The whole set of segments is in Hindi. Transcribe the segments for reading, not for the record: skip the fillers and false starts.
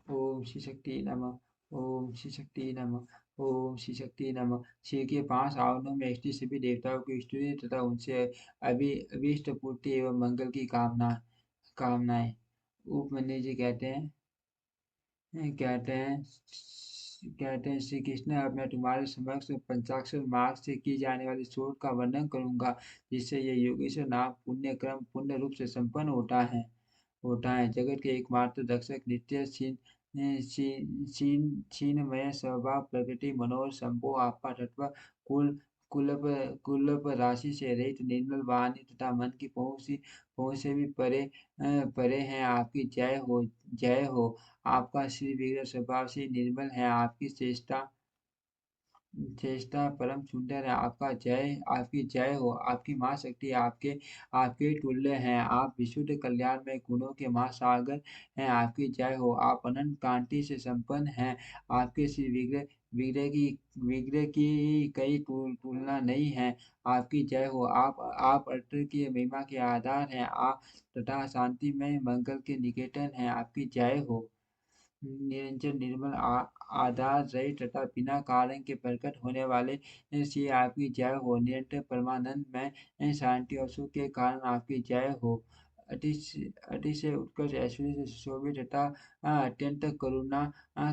ओम श्री शक्ति नमः। ओम श्री शक्ति नमः। ओम श्री शक्ति नमः। शिव के 5 आवरणों में स्थित सभी देवताओं की स्तुति तथा उनसे अभीष्ट पूर्ति एवं मंगल की कामनाएं। उपमन्यु जी कहते हैं श्री कृष्ण, अब मैं तुम्हारे समक्ष पंचाक्षर मार्ग से की जाने वाली शोध का वर्णन करूंगा, जिससे यह योगेश्वर नाम पुण्य क्रम पूर्ण रूप से संपन्न होता है। जगत के एकमात्र दक्षक नित्य क्षीणमय स्वभाव प्रकृति मनोहर संभो आपा तत्व कुल कुलप कुलप राशि से रहित निर्मल वाणी तथा मन की पहुँच से भी परे हैं। आपकी जय हो। आपका श्री विग्रह स्वभाव से निर्मल है। आपकी चेष्टा परम सुंदर है। आपकी जय हो। आपकी माँ शक्ति आपके तुल्य है। आप विशुद्ध कल्याण में गुणों के महासागर हैं। आपकी जय हो। आप अनंत कांति से संपन्न हैं। आपके श्री विग्रह की कई तुलना नहीं है। आपकी जय हो। आप अटल की महिमा के आधार हैं। आप तथा शांति में मंगल के निकेतन हैं। आपकी जय हो। निरंजन निर्मल आधार रहित तथा बिना कारण के प्रकट होने वाले श्री आपकी जय हो। निरंतर परमानंद में शांति और सुख के कारण आपकी जय हो। अतिशय उत्कर्ष ऐश्वर्य से सुशोभित तथा अत्यंत करुणा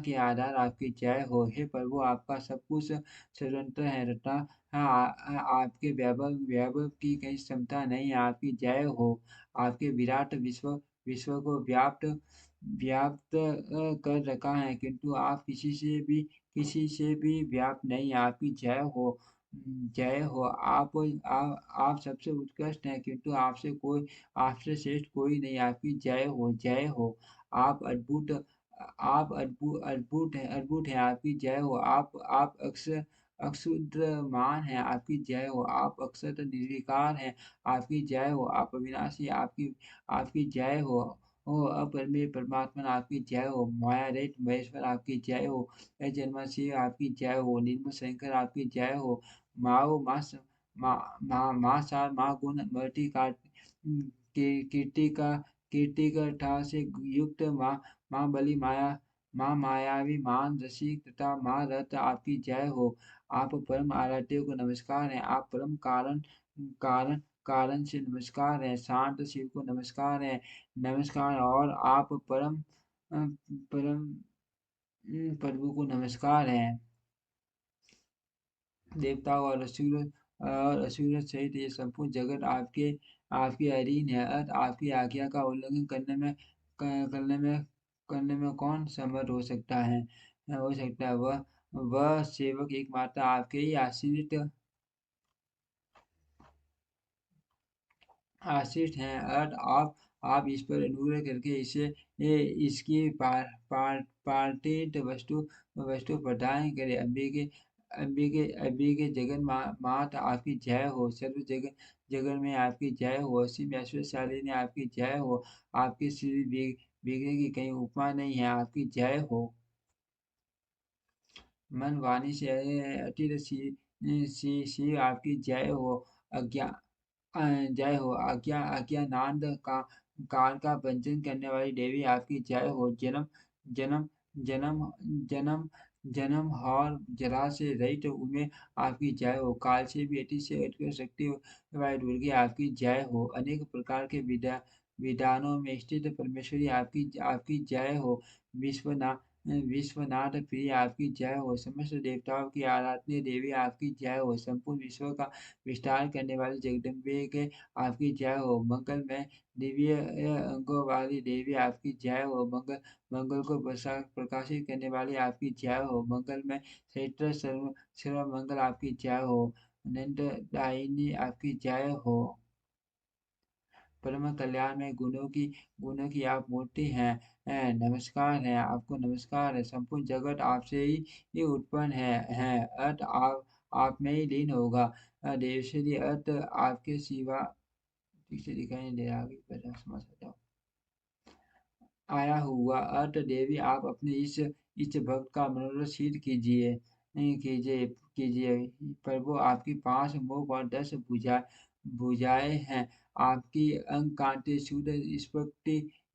के आधार आपकी जय हो। हे प्रभु, आपका सब कुछ स्वतंत्र है तथा आपके वैभव वैभव की कहीं क्षमता नहीं है। आपकी जय हो। आपके विराट विश्व को व्याप्त कर रखा है, किंतु आप किसी से भी व्याप्त नहीं। आपकी जय हो। जय हो। आप सबसे उत्कृष्ट हैं, किंतु आपसे श्रेष्ठ कोई नहीं। आपकी जय हो। जय हो। आप अद्भुत अद्भुत है। आपकी जय हो। आप अक्षर अक्षुद्रमान है। आपकी जय हो। आप अक्षर निर्विकार है। आपकी जय हो। आप अविनाशी आपकी आपकी जय हो। अपरमेय परमात्मा आपकी जय हो। माया रहित महेश्वर आपकी जय हो। जन्म शिव आपकी जय हो। निर्मल शंकर आपकी जय हो। माओ मास मा मा मा सा मा गुण मर्ति का कीर्ति का ठाव से युक्त माँ बलि माँ मायावी मान रसिक तथा माँ रथ आपकी जय हो। आप परम आराध्य को नमस्कार है। आप परम कारण कारण से नमस्कार है। शांत शिव को नमस्कार है। नमस्कार। और आप परम प्रभु को नमस्कार है। देवताओं और असुर सहित ये संपूर्ण जगत आपके अधीन है। अतः आपकी आज्ञा का उल्लंघन करने में कौन समर्थ हो सकता है। वह सेवक एकमात्र आपके ही आश्रित हैं। और आप इस पर अनुग्रह करके इसकी पार्थिव वस्तु प्रदान करें। अंबिके जगन मात आपकी जय हो। सर्व जगन में आपकी जय हो। असीम ऐश्वर्यशाली ने आपकी जय हो। आपके श्री विग्रह की कहीं उपमा नहीं है। आपकी जय हो। मन वाणी से अतित सी आपकी जय हो। अज्ञा जय हो। अज्ञानांध का काल का भंजन करने वाली देवी आपकी जय हो। जन्म जन्म जन्म जन्म और जरा से रहित उनमें आपकी जय हो। काल से भी अति से अति शक्ति वाली दुर्गे आपकी जय हो। अनेक प्रकार के विधानों में स्थित परमेश्वरी आपकी आपकी जय हो। विश्वनाथ विश्वनाथ प्रिय आपकी जय हो। समस्त देवताओं की आराधनीय देवी आपकी जय हो। संपूर्ण विश्व का विस्तार करने वाली जगदम्बे के आपकी जय हो। मंगल में दिव्य अंगों वाली देवी आपकी जय हो। मंगल को प्रकाशित करने वाली आपकी जय हो। मंगल में क्षेत्र सर्व मंगल आपकी जय हो। अनंतदायिनी आपकी जय हो। परम कल्याण में गुणों की आप मूर्ति हैं। नमस्कार है आपको। नमस्कार है। संपूर्ण जगत आपसे ही उत्पन्न है। अर्थ आप में ही लीन होगा। देवश्री अर्थ आपके सिवा ठीक से दिखाई नहीं दे रहा। आगे पहले समझ जाओ। आया हुआ अर्थ देवी, आप अपने इस भक्त का मनोरथ सिद्ध कीजिए। कीजिए कीजिए। प्रभु, आपकी 5 मुख और 10 भुजाएं हैं। आपकी अंग कांति शुद्ध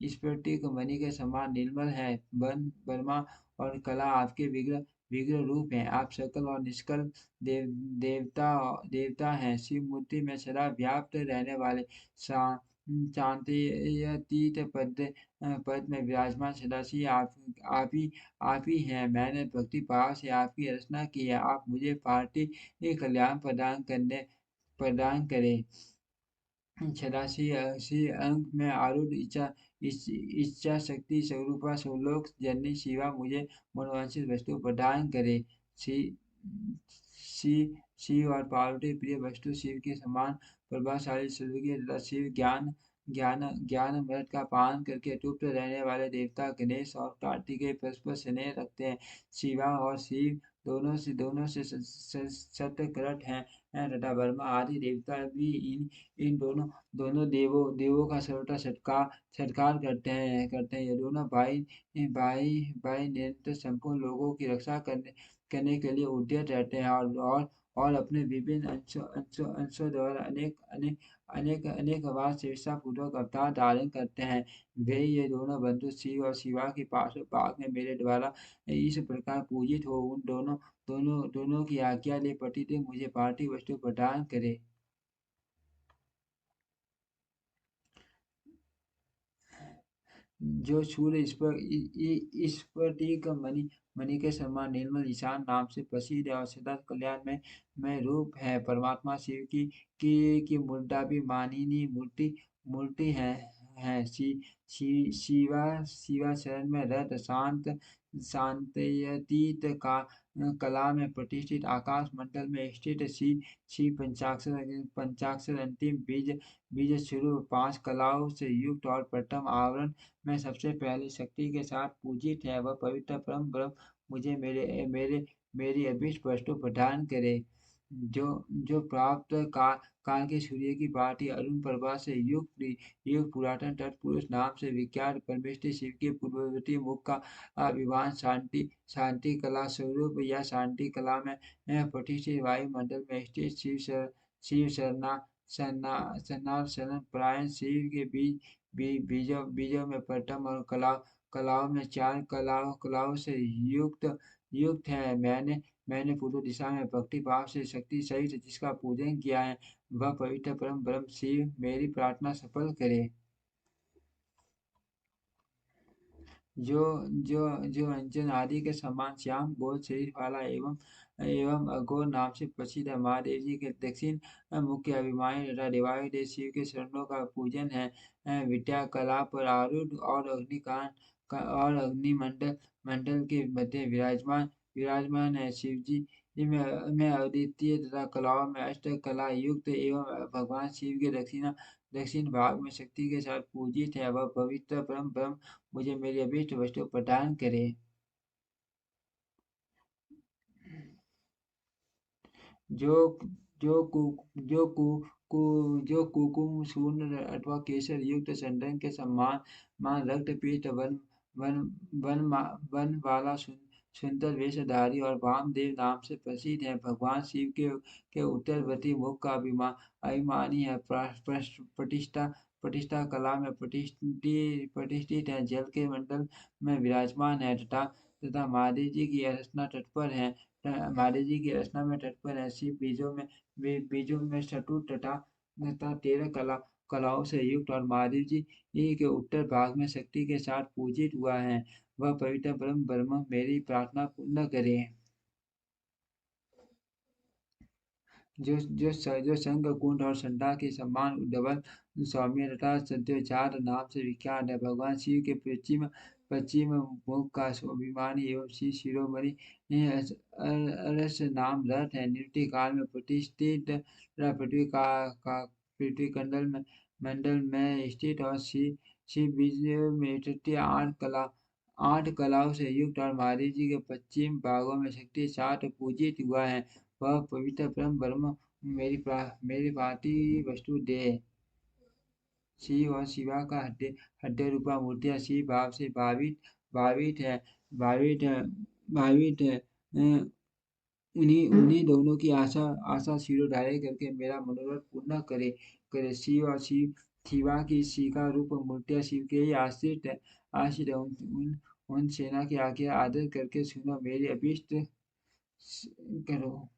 स्फटिक मणि के समान निर्मल है। वन वर्मा और कला आपके विग्रह विग्रह रूप हैं। आप सकल और निष्कल देव देवता देवता हैं। शिव मूर्ति में सदा व्याप्त रहने वाले शांतितीत पद में विराजमान सदाशिव आप ही हैं। मैंने भक्ति भाव से आपकी रचना की है। आप मुझे पार्टी कल्याण प्रदान करें। छदासी अस्सी अंक में आरूढ़ इच्छा शक्ति स्वरूपा स्वलोक जननी शिवा मुझे मनोवांछित वस्तु प्रदान करे। शि शिव और पार्वती प्रिय वस्तु शिव के समान प्रभावशाली स्वर्गीय तथा शिव ज्ञान अमृत का पान करके तृप्त रहने वाले देवता गणेश और कार्तिकेय परस्पर स्नेह रखते हैं। शिवा और शिव दोनों से सत्यकृत हैं तथा वर्मा आदि देवता भी इन दोनों दोनों देवों का सर्वथा सत्कार करते हैं। ये दोनों भाई निरंतर संपूर्ण लोगों की रक्षा करने के लिए उद्यत रहते हैं और अपने विभिन्न अंशों द्वारा अनेक आवाज से पूर्वक अवतार धारण करते हैं। वे ये दोनों बंधु शिव और शिवा के पास बाग में मेरे द्वारा इस प्रकार पूजित हो उन दोनों की आज्ञा ले प्रतिदिन मुझे पार्थिव वस्तु प्रदान करे। जो सूर्य स्फटिक मणि के समान निर्मल ईशान नाम से प्रसिद्ध है और सदा कल्याण में रूप है। परमात्मा शिव की मुद्राभिमानिनी मूर्ति है। शिवा शरण में रत शांतयतीत का कला में प्रतिष्ठित आकाश मंडल में स्थित शिव पंचाक्षर अंतिम बीज स्वरूप 5 कलाओं से युक्त और प्रथम आवरण में सबसे पहले शक्ति के साथ पूजित है। वह पवित्र परम ब्रह्म मुझे मेरी अभीष्ट वस्तु प्रदान करे। जो प्राप्त काल के सूर्य की भांति अरुण प्रभा से युक्त पुरातन तत्पुरुष नाम से विख्यात परमेष्टि शिव के पूर्ववर्ती मुख का अभिमान शांति कला स्वरूप या शांति कला में प्रतिष्ठित वायुमंडल में स्थित शिव शरण परायण शिव के बीजों में प्रथम और कलाओं में 4 कलाओं से युक्त है। मैंने पूर्व दिशा में भक्ति भाव से शक्ति सहित जिसका पूजन किया है वह पवित्र परम ब्रह्म शिव मेरी प्रार्थना सफल करे। जो अंजन आदि के समान श्याम गोल शरीर वाला एवं अघोर नाम से प्रसिद्ध है। महादेव जी के दक्षिण मुख्य अभिमानी तथा देवादिदेव शिव के शरणों का पूजन है। विद्या कला पर आरूढ़ और अग्निमंडल मंडल के मध्य विराजमान है। शिव जी में अद्वितीय तथा कलाओं में अष्ट कला युक्त एवं भगवान शिव के दक्षिण भाग में शक्ति के साथ पूजित है। वह पवित्र परम ब्रह्म मुझे मेरी अभीष्ट वस्तु प्रदान करे। जो जो कु जो कु कु जो कुकुम शून्य अथवा केसर युक्त चंदन के समान रक्त पीत वन वन वाला सुंदर वेशधारी और वामदेव नाम से प्रसिद्ध है। भगवान शिव के उत्तरवर्ती मुख का अभिमानी है। प्रतिष्ठा कला में प्रतिष्ठित है। जल के मंडल में विराजमान है तथा महादेव जी की रचना तत्पर है। महादेव जी की रचना में तत्पर है। शिव बीजों में चतुर तथा 13 कलाओं से युक्त और महादेव जी के उत्तर भाग में शक्ति के साथ पूजित हुआ है। वह पवित्र ब्रह्म मेरी प्रार्थना पूर्ण करे। जो संघ कुंड और संध्या के समान डबल सौम्य तथा सत्योचार नाम से विख्यात है। भगवान शिव के पश्चिम मुख का स्वाभिमानी एवं श्री शिरोमणि अरस नाम रथ है। निवृत्ति काल में प्रतिष्ठित पृथ्वी मंडल में स्थित और शिव बीज में तृतीय 8 कलाओं से युक्त और महादेव जी के पश्चिम भागों में शक्ति साथ पूजित हुआ है। वह पवित्र ब्रह्म मेरी पार्थिव वस्तु दे। शिव और शिवा का हृदय रूपा मूर्तियां शिव भाव से भावित है भावित है। उन्हीं दोनों की आशा शिरोधार्य करके मेरा मनोरथ पूर्ण करे। शिव शिवा की शिखा रूप मूर्तियां शिव के ही आश्रित है। उन सेना की आज्ञा आदर करके सुनो, मेरी अभीष्ट करो।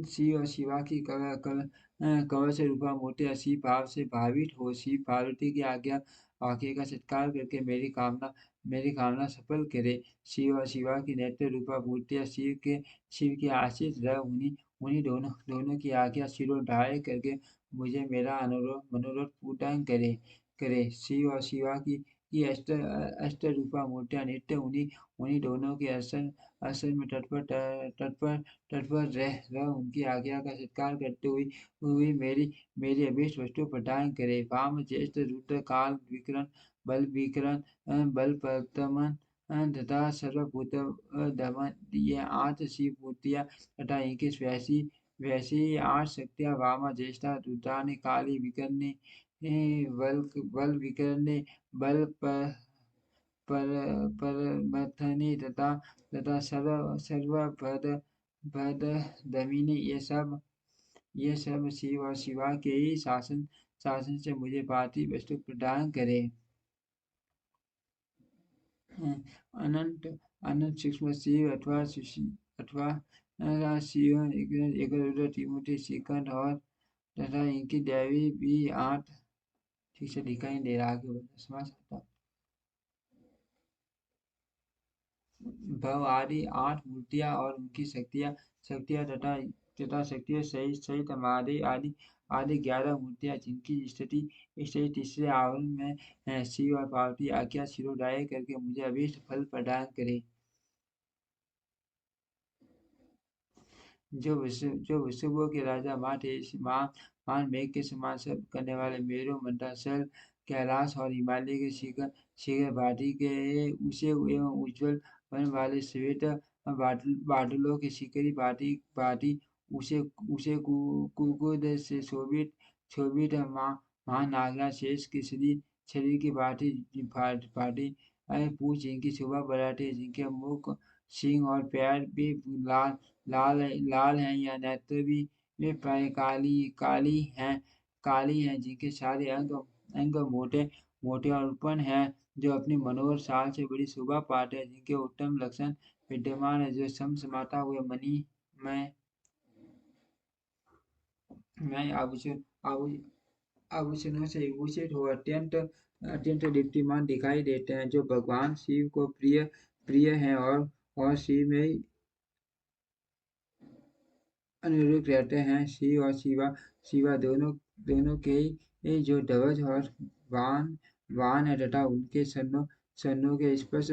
शिव और शिवा की कवच रूपा मूर्ति शिव भाव से भावित हो, शिव पार्वती की आज्ञा का सत्कार करके मेरी कामना सफल करे। शिव और शिवा की नेत्र रूपा मूर्तियां शिव के आशीष रह, उन्हीं उन्हीं दोनों की आज्ञा शिरोधार्य करके मुझे मेरा मनोरथ पूर्ण करे। शिव और शिवा की अष्ट रूपा मूर्तियां नित्य उन्हीं उन्हीं दोनों के असल में तत्पर रह उनकी आज्ञा का सत्कार करते हुए मेरी अभीष्ट वस्तु प्रदान करे। वाम ज्येष्ठ रुद्र काल विकरण बल प्रतमन तथा सर्वभूत दमन, ये आठ शिव मूर्तियां तथा इनकी वैसी ही आठ शक्तियां वामा ज्येष्ठा रुद्रानी काली विकरणी बल विकरणी बल पर परमथनी तथा सर्वभद भद दमिनी, ये सब शिव और शिवा के ही शासन से मुझे पार्थिव वस्तु प्रदान करे। अनंत अनंत सूक्ष्म शिव अथवा शिव एक त्रिमूर्ति श्रीखंड और तथा इनकी देवी भी आठ, ठीक से दिखाई दे रहा, आगे समझ सकता। भव आदि आठ मूर्तियां और उनकी शक्तियां तथा शक्तियों सहित सहित हमारे आदि आदि 11 मूर्तियां, जिनकी स्थिति तीसरे आवरण में है। शिव और पार्वती आज्ञा शिरोधार्य करके मुझे अभीष्ट फल प्रदान करे। जो विश्वभर के राजा मान मेघ के समान सब करने वाले मेरु मंदराचल कैलाश और हिमालय के शिखर शिखर भाटी के ऊंचे एवं उज्ज्वल बन वाले श्वेत बादलों के शिखरी भाटी भाटी ऊंचे ऊंचे कुकुद से शोभित शोभित महानागरा शेष के शरीर की भाटी भाटी पूछ जिनकी शोभा बढ़ाती है, जिनके मुख सिंह और पैर भी लाल लाल लाल हैं, या नेत्र भी वे प्राय काली हैं, जिनके सारे अंग मोटे मोटे और उत्पन्न हैं, जो अपनी मनोहर साल से बड़ी शोभा पाते हैं, जिनके उत्तम लक्षण विद्यमान है, जो समसमाता हुए मणि में आभूषणों से विभूषित हो अत्यंत अत्यंत दीप्तिमान दिखाई देते हैं, जो भगवान शिव को प्रिय प्रिय हैं और शिव में अनुरूप रहते हैं। शिव और शिवा दोनों दोनों के ही जो ध्वज और वाहन वाहन है तथा उनके सन्नों के स्पर्श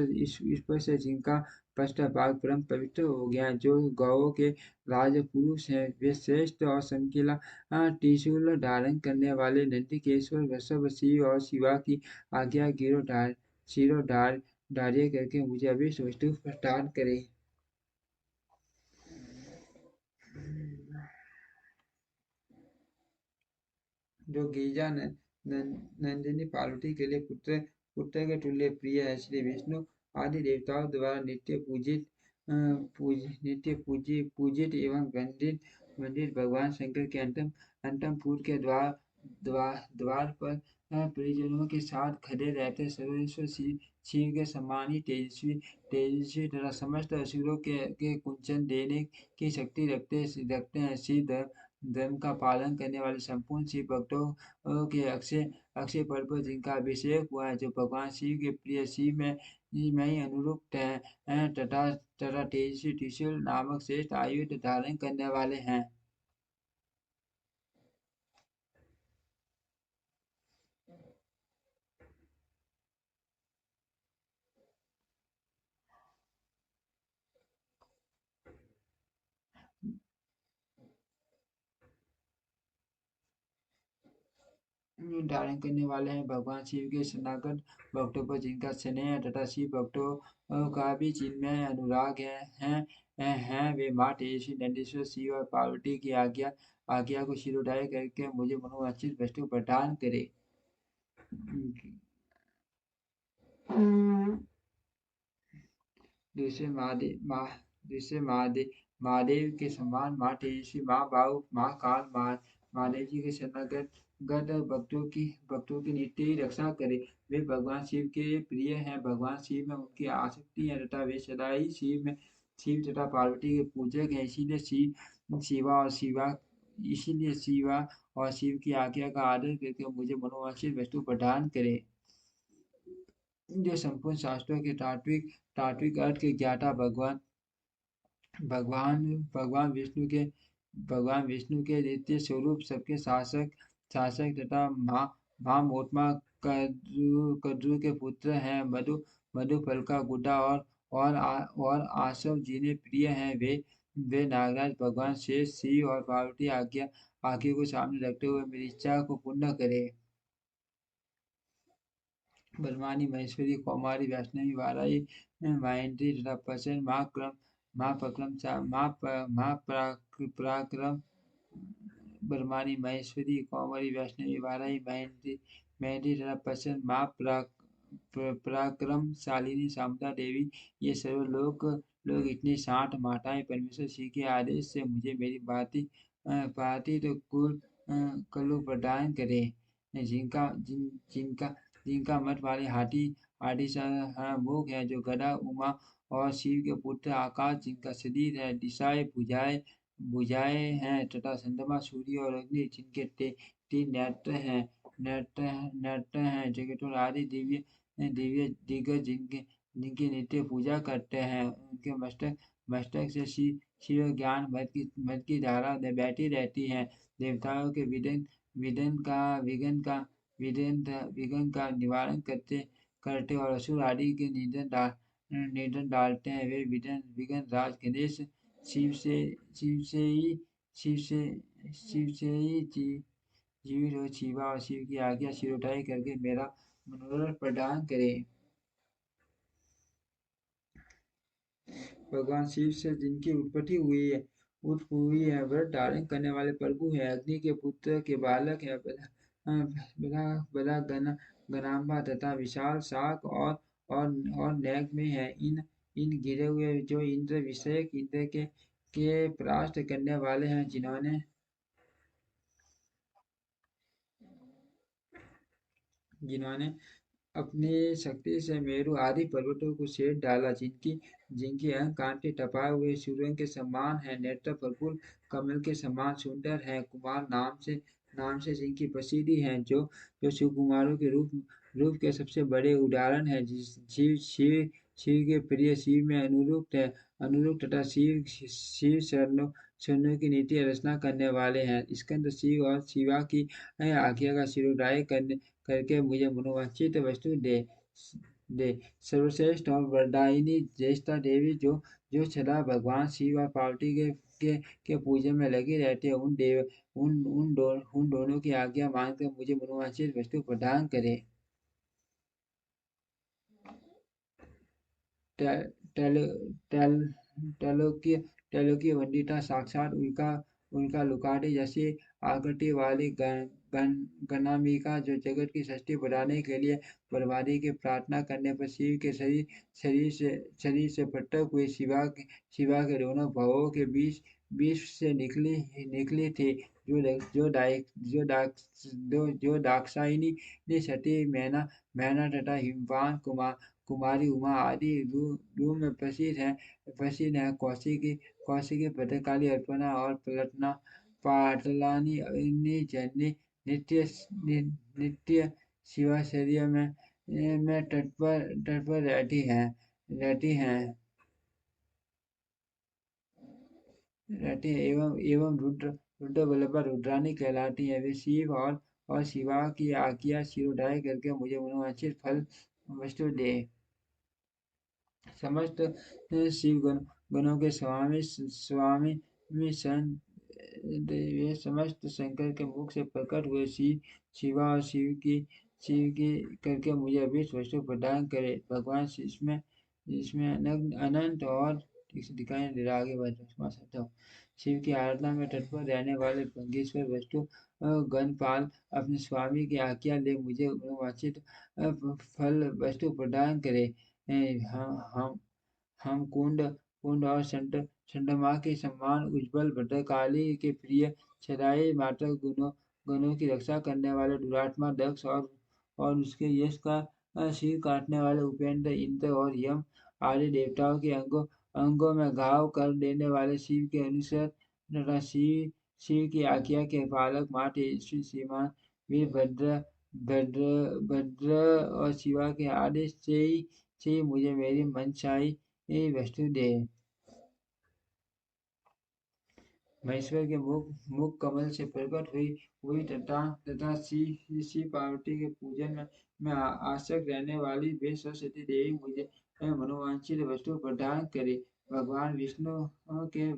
से जिनका पृष्ठभाग परम पवित्र हो गया, जो गौओं के राजपुरुष हैं, वे श्रेष्ठ और चमकीला त्रिशूल धारण करने वाले नंदीकेश्वर वृषभ शिव और शिवा की आज्ञा शिरोधार्य धार्य करके मुझे अभीष्ट वस्तु प्रदान करे। जो गिरिजा नंदिनी पार्वती के लिए पुत्र के तुल्य प्रिय है। श्री विष्णु आदि देवताओं द्वारा नित्य पूजित एवं वंदित भगवान शंकर के अंतम पुर के द्वार पर परिजनों के साथ खड़े रहते सर्वेश्वर शिव के समान ही तेजस्वी तथा समस्त असुरों के कुंचन देने की शक्ति रखते हैं। शिव धर्म का पालन करने वाले संपूर्ण शिव भक्तों के अक्षय अक्षय पद पर जिनका अभिषेक हुआ है, जो भगवान शिव के प्रिय शिव में ही अनुरूप हैं तथा तेजस्वी त्रिशूल नामक श्रेष्ठ आयुध धारण करने वाले हैं। धारण करने वाले हैं भगवान शिव के शरणागत भक्तों पर जिनका स्नेह तथा शिव भक्तों का भी जिनमें अनुराग हैं वे माँ तेजस्वी नंदीश्वर शिव और पार्वती की आज्ञा को शिरोधार्य करके मुझे मनोवांछित वस्तु प्रदान करे। दूसरे महादेव महादेव के समान, माँ तेजस्वी, माँ बाहु, माँ काल, महादेव जी के शरणागत गत भक्तों की नित्य ही रक्षा करे। वे भगवान शिव के प्रिय हैं, भगवान शिव में उनकी आसक्ति है तथा वे सदा ही शिव तथा पार्वती के पूजक हैं। शिवा और शिवा इसीलिए शिवा और शिव की आज्ञा का आदर करके मुझे मनोवांछित वस्तु प्रदान करे। जो संपूर्ण शास्त्रों के तात्विक तात्विक अर्थ के ज्ञाता भगवान भगवान विष्णु के नित्य स्वरूप सबके शासक शासक तथा महामोत्मा कद्रु के पुत्र हैं। मधुफल का गुड्डा और आसव जिन्हें प्रिय हैं, वे नागराज भगवान शेष, शिव और पार्वती आज्ञा को सामने रखते हुए मेरी इच्छा को पूर्ण करे। बलवानी, महेश्वरी, कौमारी, वैष्णवी, वाराही, माहेंद्री तथा पचन पराक्रम बलवानी, महेश्वरी, कौमारी, वैष्णवी, वाराही, महेंद्री तथा पचन पराक्रम शालिनी, शामता देवी, ये सर्व लोग इतनी 60 माताएं परमेश्वर शिव के आदेश से मुझे मेरी भांति तो कुल प्रदान करे। जिनका जिनका मत वाले हाथी मुख है, जो गदा उमा और शिव के पुत्र आकाश, जिनका शरीर है, दिशाएं भुजाएं हैं तथा चंद्रमा, सूर्य और अग्नि, जिनके तीन नेत्र हैं, जगत आदि दिव्य दिव्य दिग्गज जिनकी नित्य पूजा करते हैं। उनके मस्तक से शिव ज्ञान मत की धारा बहती रहती है। देवताओं के विघ्न का निवारण करते और असुर आदि के निधन डालते हैं। वे विघ्न राज गणेश शिव से शिव से ही शिव से शिव से ही जीवित हो। शिवा और शिव की आज्ञा शिरोधार्य करके मेरा मनोरथ प्रदान करे। भगवान शिव से जिनकी उत्पत्ति हुई है, व्रत धारण करने वाले प्रभु हैं, अग्नि के पुत्र के बालक हैं, बड़ा गणाम्बा तथा विशाल शाक और नेक में है। इन गिरे हुए जो इंद्र विषयक इंद्र के परास्त करने वाले हैं, जिन्होंने अपनी शक्ति से मेरु आदि पर्वतों को छेद डाला, जिनकी अंग कांटे टपाए हुए सूर्य के समान है, नेत्र प्रफुल्ल कमल के समान सुंदर है, कुमार नाम से जिनकी प्रसिद्धि है, जो शिवकुमारों के रूप के सबसे बड़े उदाहरण है, शिव के प्रिय, शिव में अनुरूप तथा शिव शरणों की नीति रचना करने वाले हैं। स्कंद शिव और शिवा की आज्ञा का शिरोधार्य करके मुझे मनोवांछित वस्तु दे। सर्वश्रेष्ठ और वरदायिनी ज्येष्ठा देवी, जो सदा भगवान शिव और पार्वती के पूजन में लगी रहती है, उन दोनों की आज्ञा मानकर मुझे मनोवांछित वस्तु प्रदान करे। त्रैलोक्य वंदिता, साक्षात उनका लुकाटे जैसी आकृति वाली गणाम्बिका, जो जगत की सृष्टि बढ़ाने के लिए बर्बादी की प्रार्थना करने पर शिव के शरीर से प्रकट हुई शिवा के दोनों भवों के बीच से निकली थी, जो दाक्षायणी सती, मैना तथा हिमवान कुमारी उमा आदि रूप में प्रसिद्ध है। कौशिकी, भद्रकाली, अपर्णा और पाटलानी जन्य नित्य शिवाचर्य में तत्पर रहती हैं एवं रुद्र बल्लभा रुद्रानी कहलाती है। वे शिव और शिवा की आज्ञा शिरोधार्य करके मुझे मनोवांछित फल वस्तु दे। समस्त शिव गणों के स्वामी वे समस्त शंकर के मुख से प्रकट हुए शिवा और शिव की करके मुझे अभीष्ट वस्तु प्रदान करे। भगवान इसमें अनंत और ठीक से दिखाई नहीं दे रहा, आगे बढ़ सकता हूँ। शिव की आराधना में तत्पर रहने वाले भंगेश्वर वस्तु गणपाल अपने स्वामी की आज्ञा ले मुझे मनोवांछित फल वस्तु प्रदान करे। हम कुंड और चंद्रमा के समान उज्ज्वल भद्रकाली के प्रिय सदाई माता गुणों गणों की रक्षा करने वाले दुरात्मा दक्ष और उसके यश का सिर काटने वाले उपेंद्र इंद्र और यम आदि देवताओं के अंगों अंगों में घाव कर देने वाले शिव के अनुसार तथा शिव की आज्ञा के पालक माँ तेजस्वी सीमा वीरभद्र भद्र भद्र और शिवा के आदेश से ही मुझे मेरी मनचाही वस्तु दे। महेश्वर के मुख कमल से प्रकट हुई हुई तथा तथा श्री पार्वती के पूजन में आसक्त रहने वाली वे सरस्वती देवी मुझे मनोवांछित वस्तु प्रदान करे। भगवान विष्णु के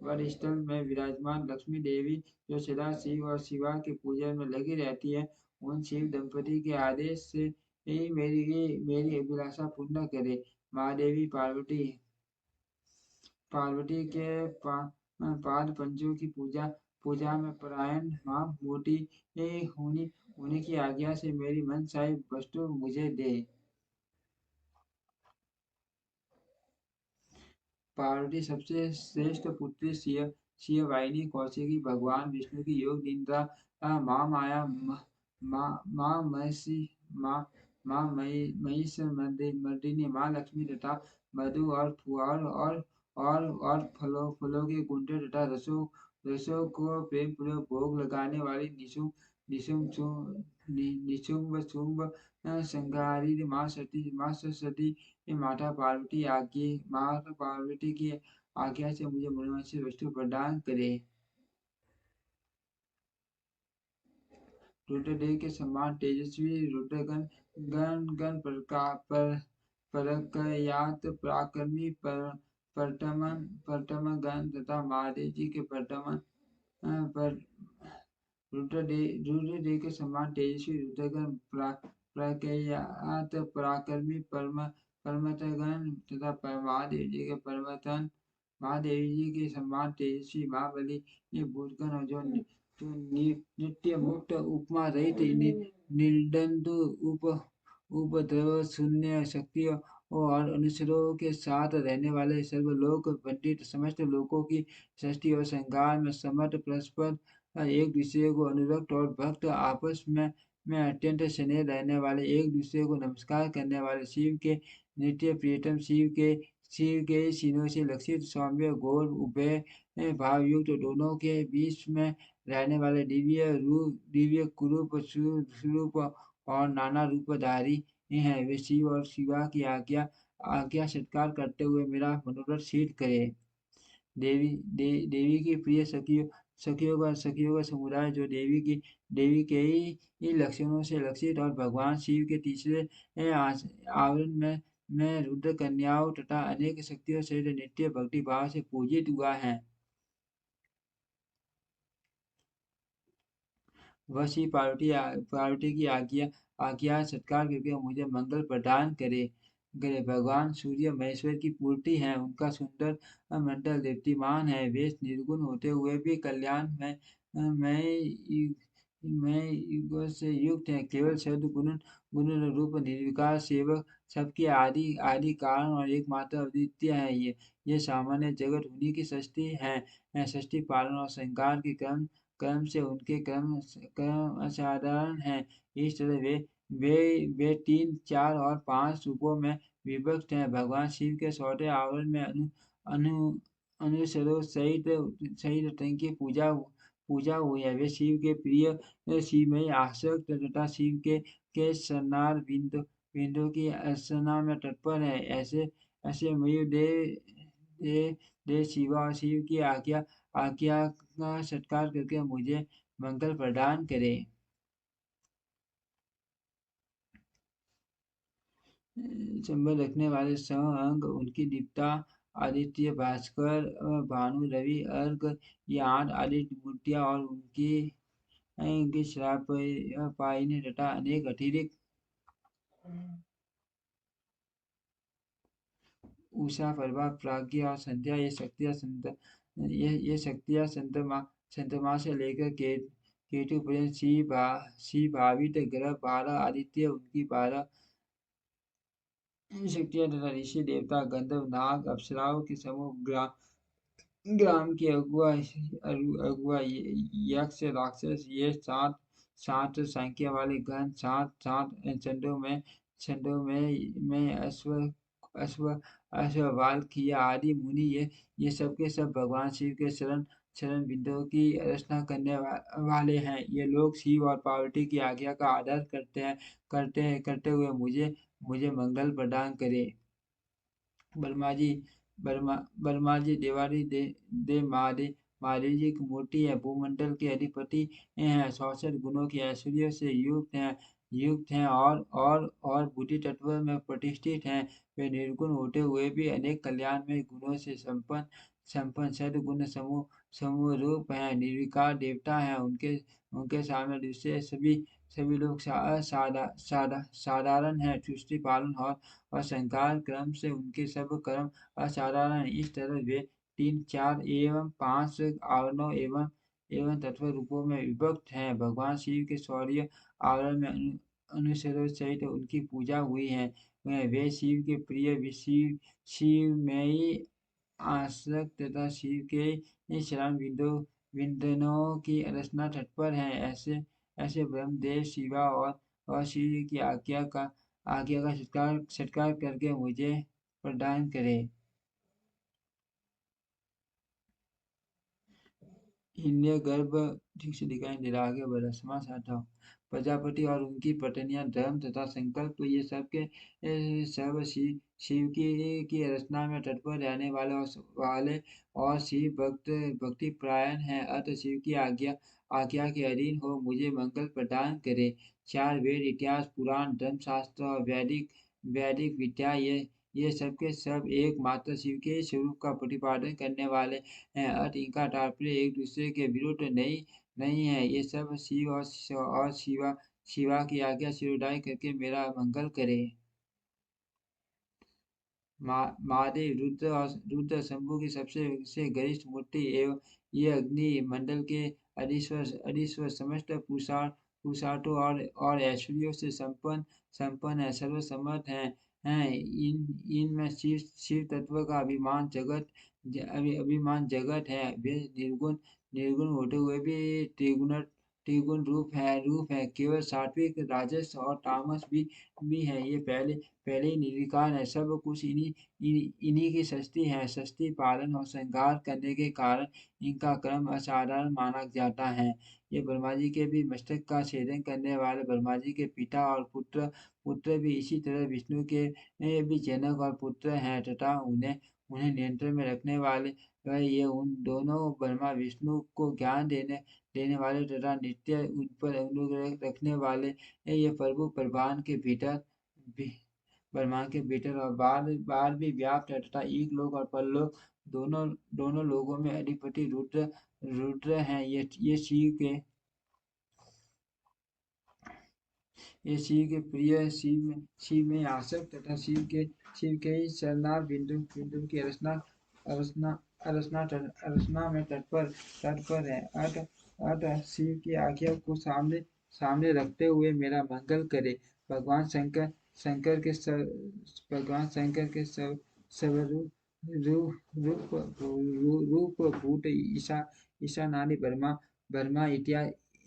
वर स्थल में विराजमान लक्ष्मी देवी जो सदा शिव और शिवा के पूजन में लगी रहती है, उन शिव दंपति के आदेश से ही मेरी मेरी अभिलाषा पूर्ण करे। महादेवी पार्वती पार्वती के पाद पंजों की पूजा पूजा में परायण मां मोटी होनी होने की आज्ञा से मेरी मनसाई वस्तु मुझे दे। पार्वती सबसे श्रेष्ठ पुत्री सिय वाहिनी कौशिकी भगवान विष्णु की योग निद्रा माँ माया माँ महिषी माँ माँ महिष मर्दिनी माँ लक्ष्मी तथा मधु और फुआर और फलों फलों के गुंडे तथा रसों रसों को प्रेम पूर्वक भोग लगाने वाली निशुंभ निशुंभ शुंभ संहारी माँ सरस्वती माता पार्वती की आज्ञा से मुझे मनोवांछित वस्तु प्रदान करे। रुद्रदेव के समान तेजस्वी रुद्रगण गण गण परकयात पराक्रमी परतम गण तथा महादेव जी के पर रुद्रदेव के समान तेजस्वी रुद्रगण प्रकयात पराक्रमी परमतगण तथा महादेव जी के परमतन महादेव जी के समान तेजस्वी महाबली ये भूतगण और जो नित्य मुक्त उपमा रहित निर्दंड उपद्रव शून्य शक्ति और अनुसरों के साथ रहने वाले सर्वलोक पंडित समस्त लोकों की सृष्टि और संहार में समर्थ परस्पर एक दूसरे को अनुरक्त और भक्त आपस में अत्यंत स्नेह रहने वाले एक दूसरे को नमस्कार करने वाले शिव के नित्य प्रियतम शिव के सीनों से लक्षित सौम्य घोर उभय भावयुक्त दोनों के बीच में रहने वाले दिव्य कुरूप स्वरूप और नाना रूपधारी हैं। वे शिव और शिवा की आज्ञा सत्कार करते हुए मेरा मनोरथ सिद्ध करे। देवी की प्रिय सखियों का समुदाय जो देवी के ही लक्षणों से लक्षित और भगवान शिव के तीसरे आवरण में रुद्र कन्याओं तथा अनेक शक्तियों से नित्य भक्ति भाव से पूजित हुआ है। वह श्री पार्वती की आज्ञा सत्कार करके मुझे मंगल प्रदान करे। भगवान सूर्य महेश्वर की पूर्ति है, उनका सुंदर मंडल दीप्तिमान है। वे निर्गुण होते हुए भी कल्याण में युगों से युक्त है। केवल गुण रूप निर्विकार सेवक सबके आदि कारण और एकमात्र अद्वितीय है। ये सामान्य जगत उन्हीं की सृष्टि है। सृष्टि पालन और संहार के क्रम से उनके क्रम असाधारण है। इस तरह वे 3, 4 और 5 रूपों में विभक्त हैं। भगवान शिव के 6वें आवरण में अनु अनुसरों सहित की पूजा हुई है। वे शिव के प्रिय शिव में आसक्त तथा शिव के शरणार्थ बिंदु की अर्चना में तत्पर है। ऐसे मयूर देव शिवा और शिव की आज्ञा का सत्कार करके मुझे मंगल प्रदान करे। संबंध रखने वाले अंग उनकी दीप्ता आदित्य भास्कर भानु रवि अर्क ये 8 आदित्य मूर्तियां और उनकी श्राप पायनी तथा अनेक अतिरिक्त उषा प्रभा प्राज्ञा और संध्या ये शक्तियां चंद्रमा से लेकर केतु पर्यंत शिव भावित ग्रह 12 आदित्य उनकी 12 शक्तियाँ तथा ऋषि देवता गंधर्व नाग अप्सराओं के समूह ग्राम के अगुआ यक्ष राक्षस ये सात सात संख्या वाले गण सात सात छंदों में अश्व अश्ववाल किया आदि मुनि ये सब के सब भगवान शिव के शरण शरण बिंदुओं की रचना करने वाले हैं। ये लोग शिव और पार्वती की आज्ञा का आदर करते हुए मुझे मुझे मंगल प्रदान करे। बर्मा जी बर्मा जी देवारी दे महादेव जी की मूर्ति है। भूमंडल के अधिपति हैं। 64 गुणों के ऐश्वर्य से युक्त हैं और बुद्धि तत्व में प्रतिष्ठित हैं। वे निर्गुण होते हुए भी अनेक कल्याणमय गुणों से संपन्न सद्गुण समूह समूह रूप हैं। निर्विकार देवता हैं। उनके उनके सामने दूसरे सभी सभी लोग साधारण हैं। सृष्टि पालन और संकार क्रम से उनके सब कर्म असाधारण। इस तरह वे 3, 4 एवं 5 आवरणों एवं तत्व रूपों में विभक्त हैं। भगवान शिव के शौर्य आवरण में अनुसरों सहित उनकी पूजा हुई है। वे शिव के प्रिय शिवमयी आसक्त तथा शिव के शरण विंदनों की रचना तत्पर हैं। ऐसे ऐसे ब्रह्मदेव शिवा और शिव की आज्ञा का सत्कार करके मुझे प्रदान करे। हिरण्यगर्भ ठीक से दिखाई दे रहा, आगे बढ़ा समास आता हूँ। प्रजापति और उनकी पत्नियां धर्म तथा संकल्प तो ये सब के सब शिव की रचना में तत्पर रहने और शिव भक्ति परायण है। अतः शिव की आज्ञा के अधीन हो मुझे मंगल प्रदान करे। 4 वेद इतिहास पुराण धर्मशास्त्र और वैदिक वैदिक विद्या ये सब के सब एकमात्र शिव के स्वरूप का प्रतिपादन करने वाले हैं। अतः इनका तात्पर्य एक दूसरे के विरुद्ध नहीं है। ये सब शिव और शिवा की आज्ञा शिरोधार्य करके मेरा मंगल करे। महादेव रुद्र शंभु की सबसे गरिष्ठ मूर्ति एवं ये अग्नि मंडल के अधीश्वर समस्त पुरुषार्थों और ऐश्वर्यों से संपन्न है। सर्वसमर्थ हैं। इनमें शिव तत्व का अभिमान जगत है। वे निर्गुण होते हुए भी त्रिगुण रूप है। केवल सात्विक राजस और तामस भी है। ये पहले ही निर्विकार है। सब कुछ इन्हीं की सृष्टि है। सृष्टि पालन और श्रृंगार करने के कारण इनका क्रम असाधारण माना जाता है। ये ब्रह्मा जी के भी मस्तक का छेदन करने वाले ब्रह्मा जी के पिता और पुत्र भी इसी तरह विष्णु के भी जनक और पुत्र हैं तथा उन्हें उन्हें नियंत्रण में रखने वाले ये उन दोनों ब्रह्मा विष्णु को ज्ञान देने वाले तथा नित्य उन पर अनुग्रह रखने वाले ये प्रभु ब्रह्मांड के भीतर और बाहर भी व्याप्त है तथा एक लोक और परलोक दोनों लोगों में अधिपति रुद्र हैं। ये शिव के प्रिय शिव में आसक्त तथा शिव के ही शरणार्थ बिंदु की रचना में तत्पर है। अतः शिव की आज्ञा को सामने रखते हुए मेरा मंगल करे। भगवान शंकर के स्वरूप रूप ईशानादि ब्रह्मा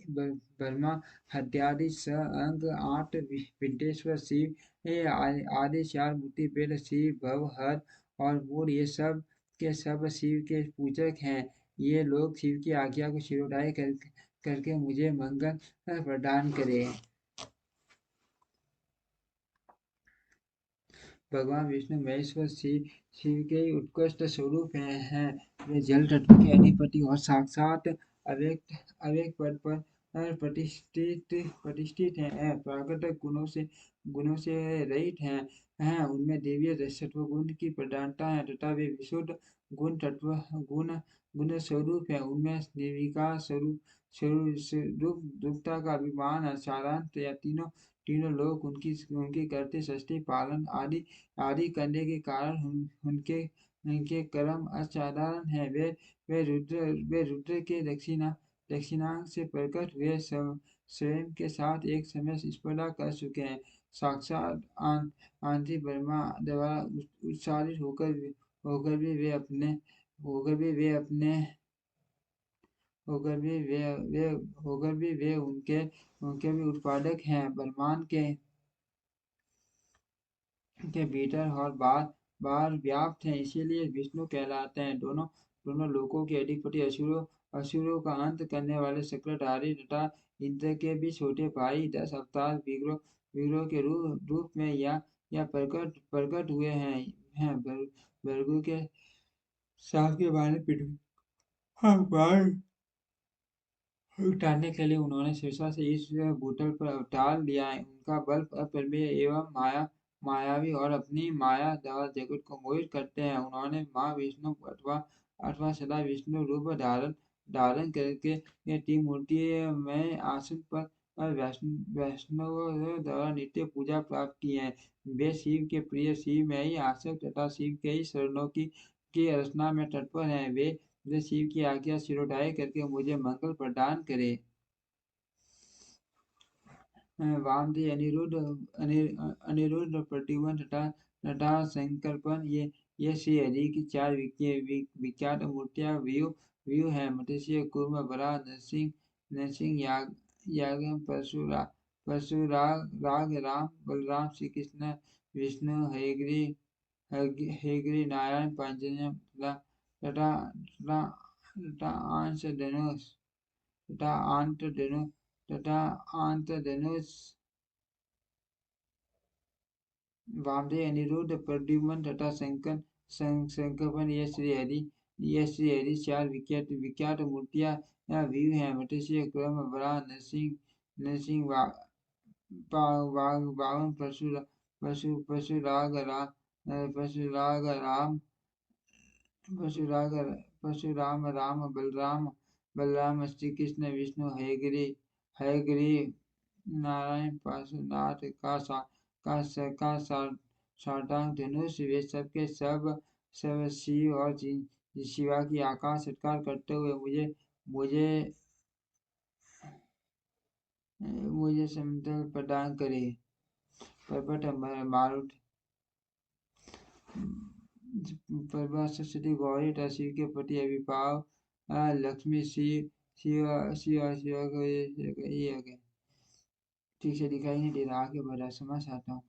ब्रह्मा हत्यादि स अंग 8 विंटेश्वर शिव आदि 4 मूर्ति पेड़ शिव भव हर और मूल ये सब के सब शिव के पूजक हैं। ये लोग शिव की आज्ञा को शिरोधार्य करके मुझे मंगल प्रदान करे। भगवान विष्णु महेश्वर शिव के उत्कृष्ट स्वरूप हैं। वे जल तत्व के अधिपति और साक्षात अव्यक्त पद पर प्रतिष्ठित हैं। प्राकृतिक गुणों से रहित हैं। उनमें देवीय सत्व गुण की प्रधानता है तथा वे विशुद्ध गुण स्वरूप है। उनमें निर्विकार स्वरूपता का अभिमान असाधारण तीनों लोग उनकी करते सृष्टि पालन आदि करने के कारण उनके कर्म असाधारण है। वे रुद्र के दक्षिणांग से प्रकट हुए स्वयं के साथ एक समय स्पर्धा कर चुके हैं। साक्षात आंधी वर्मा द्वारा उत्साहित होकर भी वे अपने होकर भी वे अपने होकर भी वे होकर भी वे उनके उनके भी उत्पादक हैं। ब्रह्मांड के भीतर और बाहर बाहर व्याप्त हैं, इसीलिए विष्णु कहलाते हैं। दोनों दोनों लोकों के अधिपति असुरों असुरों का अंत करने वाले चक्रधारी तथा इंद्र के भी छोटे भाई 10 अवतार विग्रह विग्रह के रूप में या प्रकट प्रकट हुए हैं भृगु के सांप के बारे पृथ्वी बाहर उतारने के लिए उन्होंने शीर्षा से इस भूतल पर अवतार लिया है। उनका बल अपरिमेय एवं मायावी और अपनी माया द्वारा जगत को मोहित करते हैं। उन्होंने माँ विष्णु अथवा अथवा सदा विष्णु रूप धारण धारण करके ये त्रिमूर्ति में आसन पर वैष्णव द्वारा नित्य पूजा प्राप्त की है। वे शिव के प्रिय, शिव में ही आसक्त तथा शिव के ही शरणों की अर्चना में तत्पर हैं। वे शिव की आज्ञा शिरोधार्य करके मुझे मंगल प्रदान करे। वामदेव अनिरुद्ध प्रद्युम्न तथा शंकरपन ये श्री हरि की चार विख्यात मूर्तियां व्यू है। मत्स्य कूर्म बराह नरसिंह नरसिंह याग परशुराग राम बलराम श्री कृष्ण विष्णु हयग्रीव नारायण पांचजन्य तथा तथा अंश धनुष तथा अंत धनुष तथा अंत धनुष वामदेव अनिरुद्ध प्रद्युम्न तथा शंकरपन ये श्री हरि चार विख्यात मूर्तियां व्यू हैं। मत्स्य क्रम बराह नरसिंह बावन परशुराग परशुराम राम बलराम श्री कृष्ण विष्णु हयग्रीव नारायण पार्श्वनाथ का सार्धांग धनुष वे सब के सब शिव और शिवा की आकाश सत्कार करते हुए मुझे मुझे समतल प्रदान करे। पर्वत मारुत सरस्वती गौरी तथा शिव के प्रति अभिभाव लक्ष्मी शिव शिव शिव शिव को ये ठीक से दिखाई नहीं दे रहा, आगे बढ़ा समझ आता हूँ।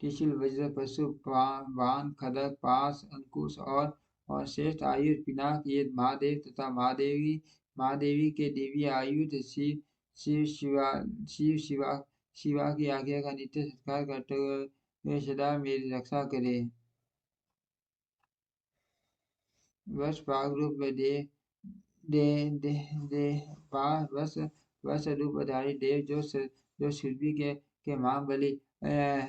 त्रिशूल वज्र पशु बाण खड्ग पाश अंकुश और श्रेष्ठ आयुध पिनाक ये महादेव तथा महादेवी के दिव्य आयुध शिवा की आज्ञा का नित्य सत्कार करते हुए वे सदा मेरी रक्षा करे। वश भाग रूप में वश रूपधारी देव जो शिल्पी के महाबली है।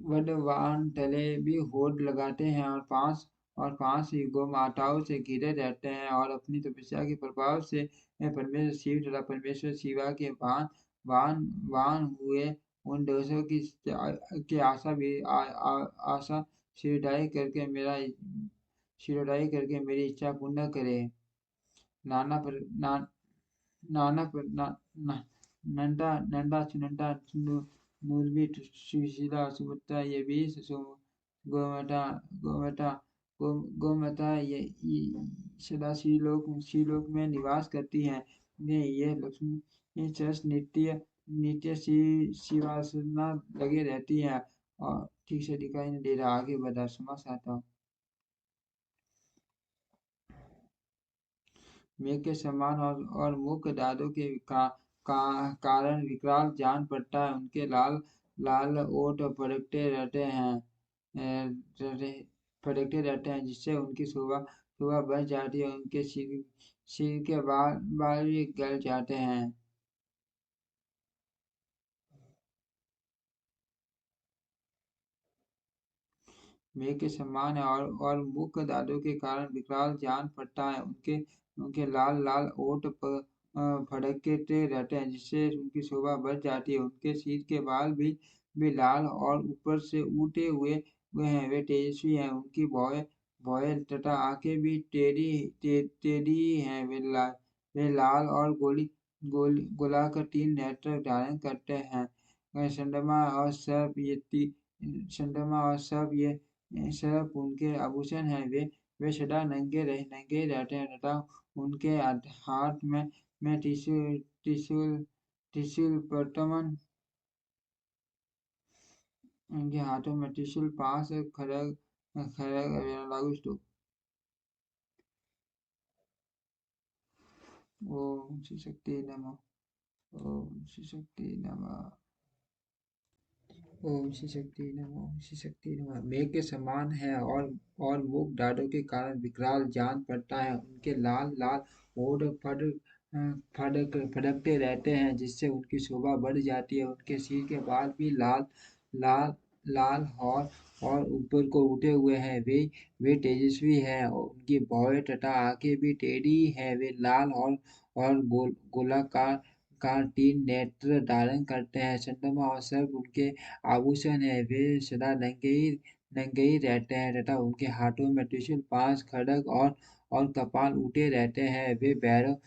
वडवान तले भी होड़ लगाते हैं और पांच ही गौ माताओं से घिरे रहते हैं और अपनी तपस्या के प्रभाव से परमेश्वर शिव तथा परमेश्वर शिवा के वाहन हुए उन दोषों की आशा शिरोधार्य करके मेरी इच्छा पूर्ण करे। नाना पर ना, नाना पर ना, ना, नंदा सुनंदा नूरबी सुशीला सुमित्रा ये 20 गोमाता गोमाता गोमाता ये सदा श्रीलोक में निवास करती हैं। ये लक्ष्मी चर्च नित्य शिवासना लगे रहती हैं और ठीक से दिखाई नहीं दे रहा, आगे बढ़ा समझ आता हूँ। मेघ के समान और मुख दादों के कारण विकराल जान पड़ता है। उनके लाल लाल ओठ फड़कते रहते हैं जिससे उनकी शोभा बढ़ जाती है। उनके सिर के बाल भी गल जाते हैं। मेघ के समान है और मुख दादों के कारण विकराल जान पड़ता है। उनके लाल लाल ओठ फड़कते रहते हैं जिससे उनकी शोभा बढ़ जाती है। उनके सिर के बाल भी लाल और ऊपर से उठे हुए हैं। वे तेजस्वी हैं। उनकी भौहें तथा आंखें भी टेढ़ी ही हैं। वे लाल और गोलाकार तीन नेत्र धारण करते हैं। चंद्रमा और सर्प उनके आभूषण हैं। वे सदा नंगे ही रहते हैं तथा उनके हाथ में त्रिशूल त्रिशूल वर्तमान उनके हाथों में त्रिशूल पाश खड्ग लागुस्तु। ओम श्री शक्ति नमः। ओम श्री शक्ति नमः। ओम श्री शक्ति नमः। ओम श्री शक्ति नमः। मेघ के समान है और मुख दाढ़ों के कारण विकराल जान पड़ता है। उनके लाल लाल होठ फड़कते रहते हैं जिससे उनकी शोभा बढ़ जाती है। उनके सिर के बाल भी लाल लाल लाल और ऊपर को उठे हुए हैं। वे तेजस्वी हैं और उनकी भौहें तथा आंखें भी टेढ़ी हैं। वे लाल और गोलाकार का तीन नेत्र धारण करते हैं। चंद्रमा और सर्प उनके आभूषण है। वे सदा नंगे ही रहते हैं तथा उनके हाथों में त्रिशूल पाश खड्ग और कपाल ऊँटे रहते हैं। भैरव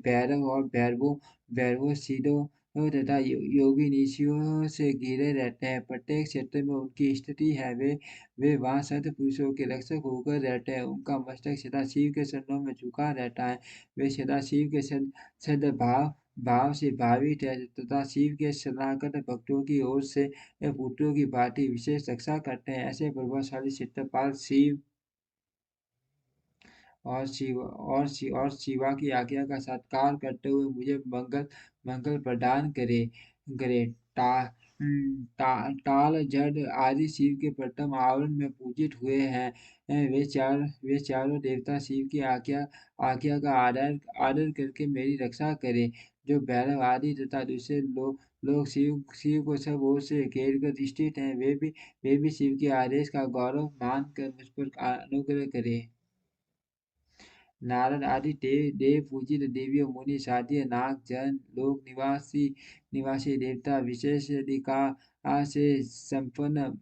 भैरव और भैरवों सिद्धों तथा योगी ऋषियों से घिरे रहते हैं। प्रत्येक क्षेत्र में उनकी स्थिति है। वे वहाँ संत पुरुषों के रक्षक होकर रहते हैं। उनका मस्तक सदा शिव के चरणों में झुका रहता है। वे सदा शिव के सद्भाव भाव से भावित है तथा शिव के शरणागत भक्तों की ओर से पुत्रों की भांति विशेष रक्षा करते हैं। ऐसे प्रभावशाली क्षेत्रपाल शिव और शिवा की आज्ञा का सत्कार करते हुए मुझे मंगल प्रदान करे। ताल जड़ आदि शिव के प्रथम आवरण में पूजित हुए हैं। वे चारों देवता शिव की आज्ञा का आदर करके मेरी रक्षा करें। जो भैरव आदि तथा दूसरे लोग शिव को सब ओर से घेर कर स्थित हैं। वे भी शिव के आदेश का गौरव मान कर मुझ पर अनुग्रह करें। नारद आदि देव पूजित देवियों मुनि साध्य नाग जन लोक निवासी देवता विशेष अधिकार से संपन्न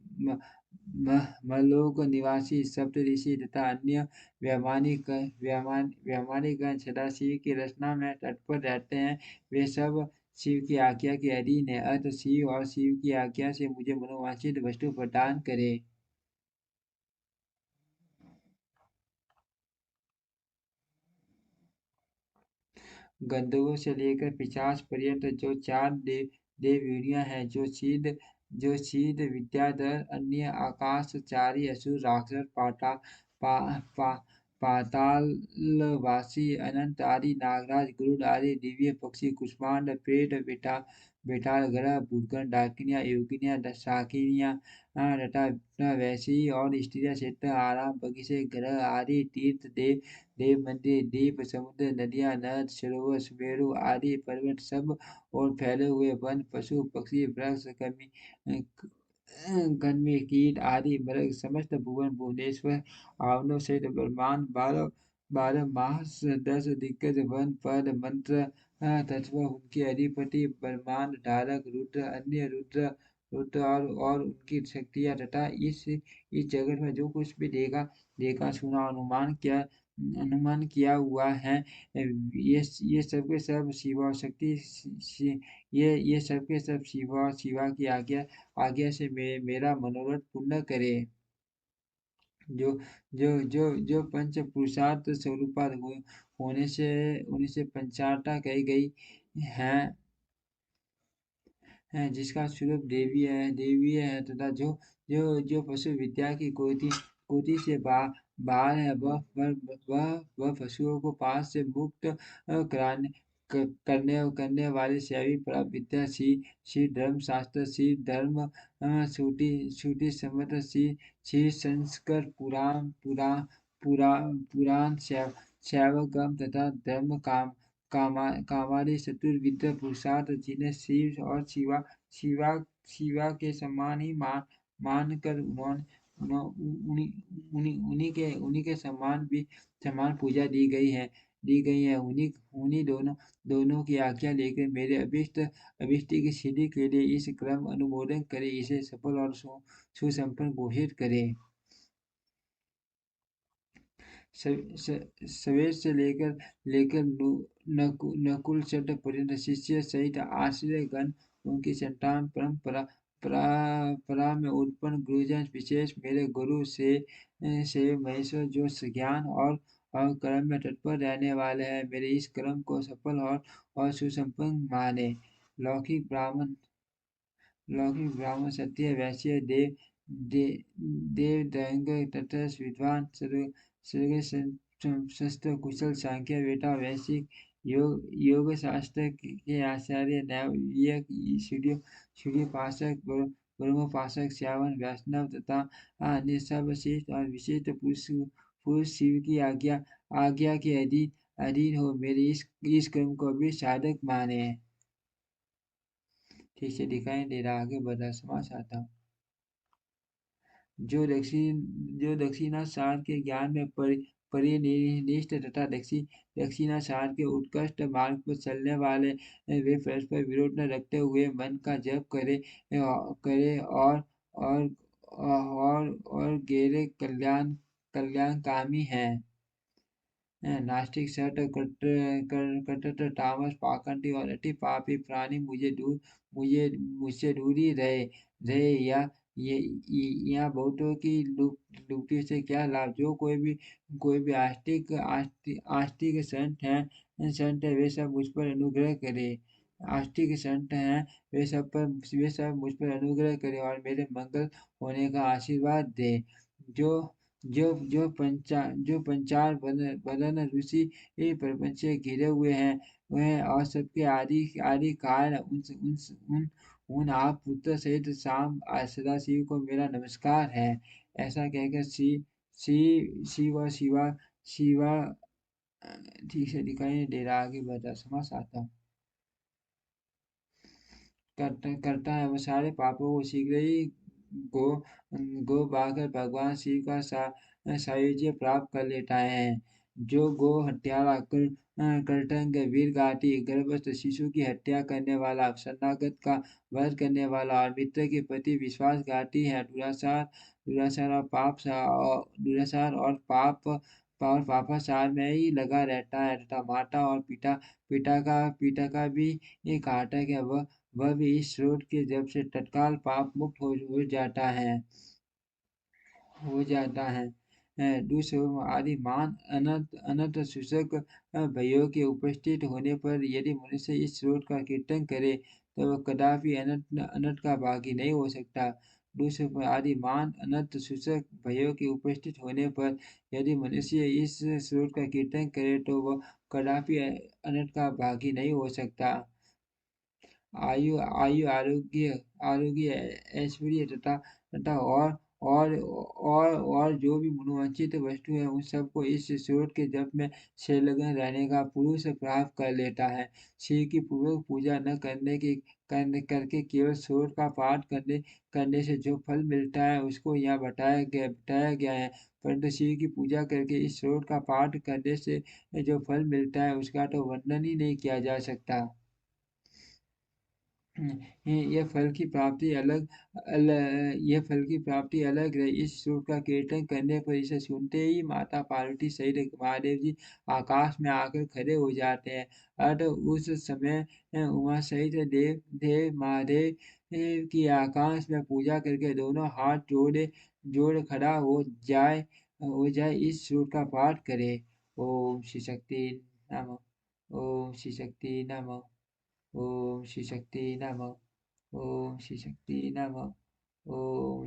मलोक निवासी सप्त ऋषि तथा अन्य वैमानिक गण सदा शिव की रचना में तत्पर रहते हैं। वे सब शिव की आज्ञा के अधीन है। अतः शिव और शिव की आज्ञा से मुझे मनोवांछित वस्तु प्रदान करे। गंधर्वों से लेकर पिशाच पर्यंत जो चार देवयोनियां हैं, जो सिद्ध विद्याधर अन्य आकाशचारी असुर राक्षस पा, पा, पातालवासी अनंत आदि नागराज गरुड़ आदि दिव्य पक्षी कुष्मांड प्रेत बेताल ग्रह भूतगण डाकिनियां योगिनियां शाकिनियां तथा वैसी और स्त्रियां क्षेत्र आराम बगीचे ग्रह आदि तीर्थ देव मंदिर द्वीप समुद्र नदियां नद सरोवर सुमेरु आदि पर्वत सब और फैले हुए वन पशु पक्षी वृक्ष गन्य कीट आदि मृग समस्त भुवन भुवनेश्वर आवनों सहित ब्रह्मांड बारह बारह मास 10 दिग्गज वन पद मंत्र तत्व उनके अधिपति ब्रह्मांड धारक रुद्र अन्य रुद्र और उनकी शक्तियाँ तथा इस जगत में जो कुछ भी देखा सुना अनुमान किया हुआ है। ये सब के सब शिवा शक्ति ये सब के सब शिवा की आज्ञा से मेरा मनोरथ पूर्ण करे। जो जो पंच पुरुषार्थ स्वरूपा होने से पंचारता कही गई है जिसका स्वरूप देवी है तथा जो पशु विद्या की कोटि से बाहर है वह पशुओं को पास से मुक्त कराने करने वाली सैवी प्राप्त विद्या श्री धर्म शास्त्र श्री धर्म श्रुति सम्मत श्री संस्कर पुराण शैवगम तथा धर्म कामादि चतुर्विध पुरुषार्थ जिन्हें शिव और शिवा के समान ही मान कर उन्हीं के समान पूजा दी गई है। उन्हीं दोनों की आज्ञा लेकर मेरे अभिष्ट की सिद्धि के लिए इस क्रम अनुमोदन करे, इसे सफल और सुसंपन्न घोषित करे। सवेर से लेकर लेकर नकुल चट पर्यंत शिष्य सहित आश्रयगण उनकी संतान परंपरा परा में उत्पन्न गुरुजन विशेष मेरे गुरु से महेश्वर जो ज्ञान और कर्म में तत्पर रहने वाले हैं, मेरे इस कर्म को सफल और सुसंपन्न माने। लौकिक ब्राह्मण क्षत्रिय वैश्य देव दैंग तथा विद्वान सर्ग शस्त्र कुशल सांख्य वेटा वैश्विक योग शास्त्र के आचार्य नैयायिक सूर्य पाशक ब्रह्मोपासक श्रावण वैष्णव तथा अन्य सब श्रेष्ठ और विशिष्ट पुरुष शिव की आज्ञा के अधीन हो मेरे इस क्रम को भी साधक माने। ठीक से दिखाई दे रहा, आगे बढ़ा समास आता हूँ। जो दक्षिणाचार के ज्ञान में परिनिष्ठ तथा दक्षिणाचार के उत्कृष्ट मार्ग पर चलने वाले वे परस्पर विरोध न रखते हुए मन का जप करे और गहरे कल्याणकामी हैं। नास्तिक शठ कट्टर तामस पाखंडी और अति पापी प्राणी मुझसे दूरी रहे या बहुतों की लुप्ति से क्या लाभ। जो कोई भी आस्तिक संत है वे सब मुझ पर अनुग्रह करे। आस्तिक संत हैं वे सब मुझ पर अनुग्रह करे और मेरे मंगल होने का आशीर्वाद दे। जो पंचार बदन ऋषि प्रपंच से घिरे हुए हैं वह और सबके आदि कारण उन आप पुत्र सहित शाम सदाशिव को मेरा नमस्कार है। ऐसा कहकर शिवा ठीक से दिखाई दे रहा, आगे बढ़ा समास आता हूँ। करता है वो सारे पापों को शीघ्र ही गो गो बाकर भगवान शिव का सायुज्य प्राप्त कर लेता है। जो गो हत्यारा करटंग वीर घाटी गर्भस्थ शिशु की हत्या करने वाला शरणागत का वध करने वाला और मित्र के प्रति विश्वासघाती है, दुराचार और पापाचार में ही लगा रहता है तथा माता और पिता का भी ये घातक है, वह भी इस स्रोत के जब से तत्काल पाप मुक्त हो जाता है। दूसरों आदि मान अनंत सूचक भयों के उपस्थित होने पर यदि मनुष्य इस स्रोत का कीर्तन करे तो वह कदापि अनंत का भागी नहीं हो सकता। दूसरों आदि मान अनंत सूचक भयों के उपस्थित होने पर यदि मनुष्य इस स्रोत का कीर्तन करे तो वह कदापि अनंत का भागी नहीं हो सकता। आयु आयु आरोग्य आरोग्य ऐश्वर्य तथा और जो भी मनोवांछित वस्तु है उन सबको इस स्रोत के जप में संलग्न रहने का पुरुष प्राप्त कर लेता है। शिव की पूर्वक पूजा न करके केवल स्रोत का पाठ करने से जो फल मिलता है उसको यहाँ बताया गया है, परंतु शिव की पूजा करके इस स्रोत का पाठ करने से जो फल मिलता है उसका तो वर्णन ही नहीं किया जा सकता। यह फल की प्राप्ति अलग है। इस श्लोक का कीर्तन करने पर इसे सुनते ही माता पार्वती सहित महादेव जी आकाश में आकर खड़े हो जाते हैं। अतः उस समय उमा सहित देव महादेव की आकाश में पूजा करके दोनों हाथ जोड़ खड़ा हो जाए इस श्लोक का पाठ करे। ओम श्री शक्ति नमः। ओम श्री शक्ति नमः। ओम श्री शक्ति नमः। ओम श्री शक्ति नमः। ओम